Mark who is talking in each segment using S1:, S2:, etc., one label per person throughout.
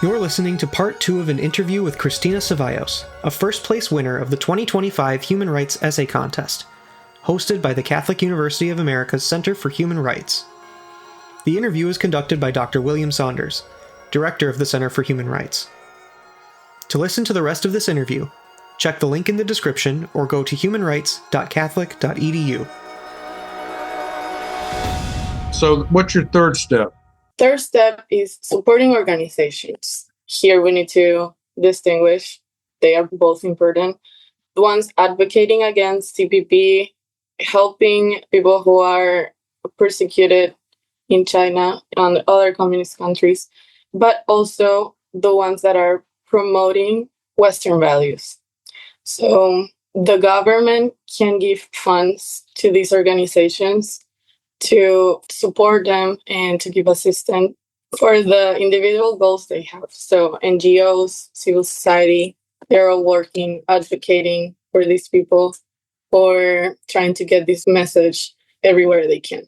S1: You're listening to part 2 of an interview with Cristina Cevallos, a first-place winner of the 2025 Human Rights Essay Contest, hosted by the Catholic University of America's Center for Human Rights. The interview is conducted by Dr. William Saunders, director of the Center for Human Rights. To listen to the rest of this interview, check the link in the description or go to humanrights.catholic.edu.
S2: So what's your third step?
S3: Third step is supporting organizations. Here we need to distinguish. They are both important. The ones advocating against CPP, helping people who are persecuted in China and other communist countries, but also the ones that are promoting Western values. So the government can give funds to these organizations to support them and to give assistance for the individual goals they have. So NGOs, civil society, they're all working, advocating for these people, or trying to get this message everywhere they can.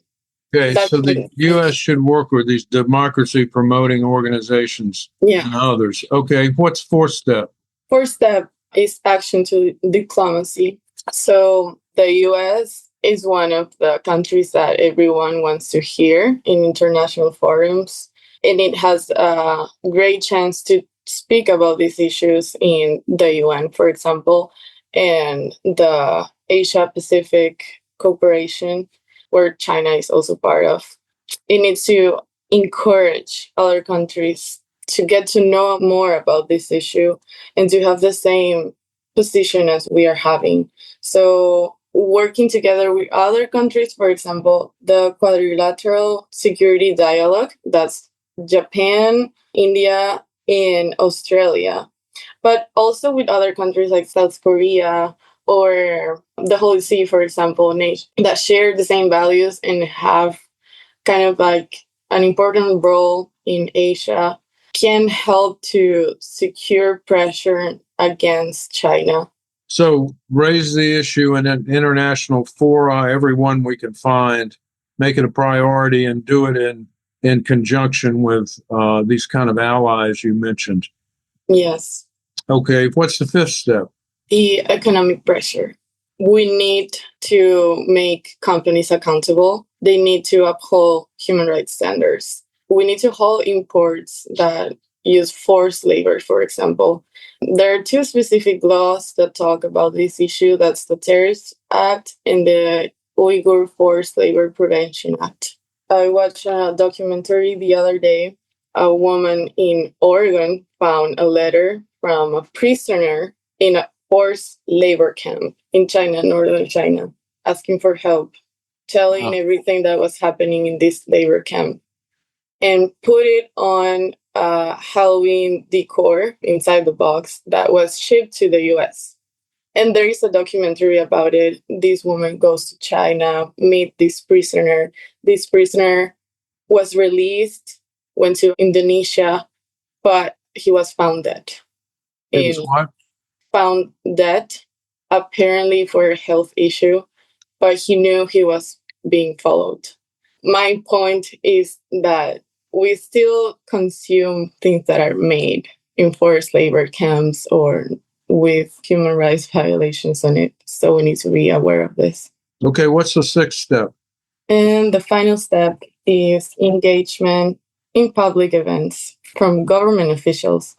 S2: Okay, so the U.S. should work with these democracy-promoting organizations and others. Okay, what's fourth step?
S3: Fourth step is action to diplomacy. So the U.S. is one of the countries that everyone wants to hear in international forums, and it has a great chance to speak about these issues in the UN, for example, and the Asia-Pacific Cooperation, where China is also part of. It needs to encourage other countries to get to know more about this issue and to have the same position as we are having. So working together with other countries, for example, the quadrilateral security dialogue, that's Japan, India, and Australia, but also with other countries like South Korea or the Holy See, for example, that share the same values and have kind of like an important role in Asia, can help to secure pressure against China.
S2: So raise the issue in an international fora, everyone we can find, make it a priority, and do it in conjunction with these kind of allies you mentioned.
S3: Yes.
S2: Okay, what's the fifth step?
S3: The economic pressure. We need to make companies accountable. They need to uphold human rights standards. We need to halt imports that use forced labor, for example. There are two specific laws that talk about this issue. That's the Terrorist Act and the Uyghur Forced Labor Prevention Act. I watched a documentary the other day. A woman in Oregon found a letter from a prisoner in a forced labor camp in China, northern China, asking for help, telling everything that was happening in this labor camp, and put it on Halloween decor inside the box that was shipped to the US. And there is a documentary about it. This woman goes to China, meet this prisoner. This prisoner was released, went to Indonesia, but he was found dead.
S2: He was what?
S3: Found dead, apparently for a health issue, but he knew he was being followed. My point is that we still consume things that are made in forced labor camps or with human rights violations on it. So we need to be aware of this.
S2: Okay, what's the sixth step?
S3: And the final step is engagement in public events from government officials.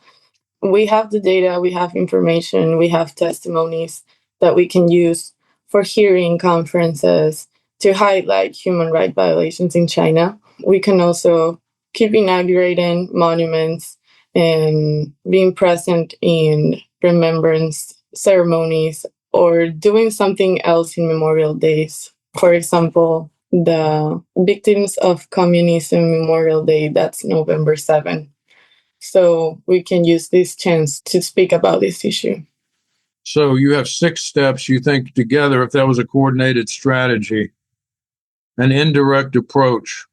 S3: We have the data, we have information, we have testimonies that we can use for hearing conferences to highlight human rights violations in China. We can also keep inaugurating monuments and being present in remembrance ceremonies or doing something else in Memorial Days. For example, the Victims of Communism Memorial Day, that's November 7th. So we can use this chance to speak about this issue.
S2: So you have 6 steps you think together, if that was a coordinated strategy, an indirect approach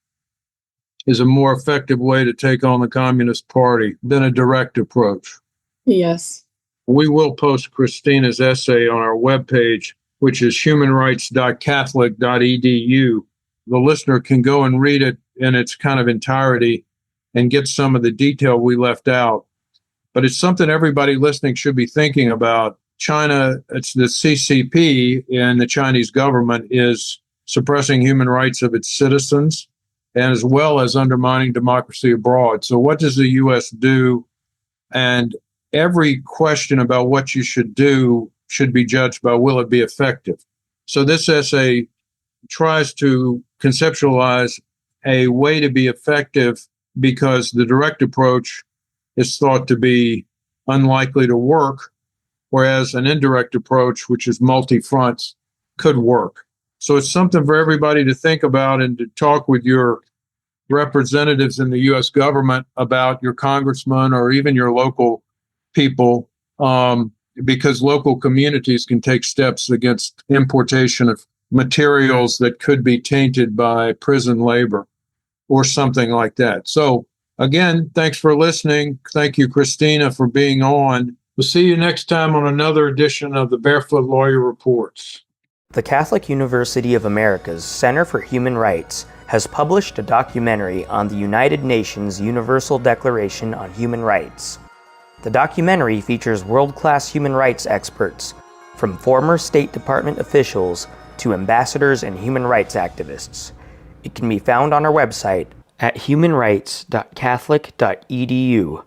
S2: is a more effective way to take on the Communist Party than a direct approach.
S3: Yes.
S2: We will post Cristina's essay on our webpage, which is humanrights.catholic.edu. The listener can go and read it in its kind of entirety and get some of the detail we left out. but it's something everybody listening should be thinking about. China, it's the CCP and the Chinese government is suppressing human rights of its citizens, and as well as undermining democracy abroad. So what does the U.S. do? And every question about what you should do should be judged by will it be effective. So this essay tries to conceptualize a way to be effective because the direct approach is thought to be unlikely to work, whereas an indirect approach, which is multi-fronts, could work. So it's something for everybody to think about and to talk with your representatives in the U.S. government about, your congressman or even your local people, because local communities can take steps against importation of materials that could be tainted by prison labor or something like that. So again, thanks for listening. Thank you, Cristina, for being on. We'll see you next time on another edition of the Barefoot Lawyer Reports.
S1: The Catholic University of America's Center for Human Rights has published a documentary on the United Nations Universal Declaration on Human Rights. The documentary features world-class human rights experts, from former State Department officials to ambassadors and human rights activists. It can be found on our website at humanrights.catholic.edu.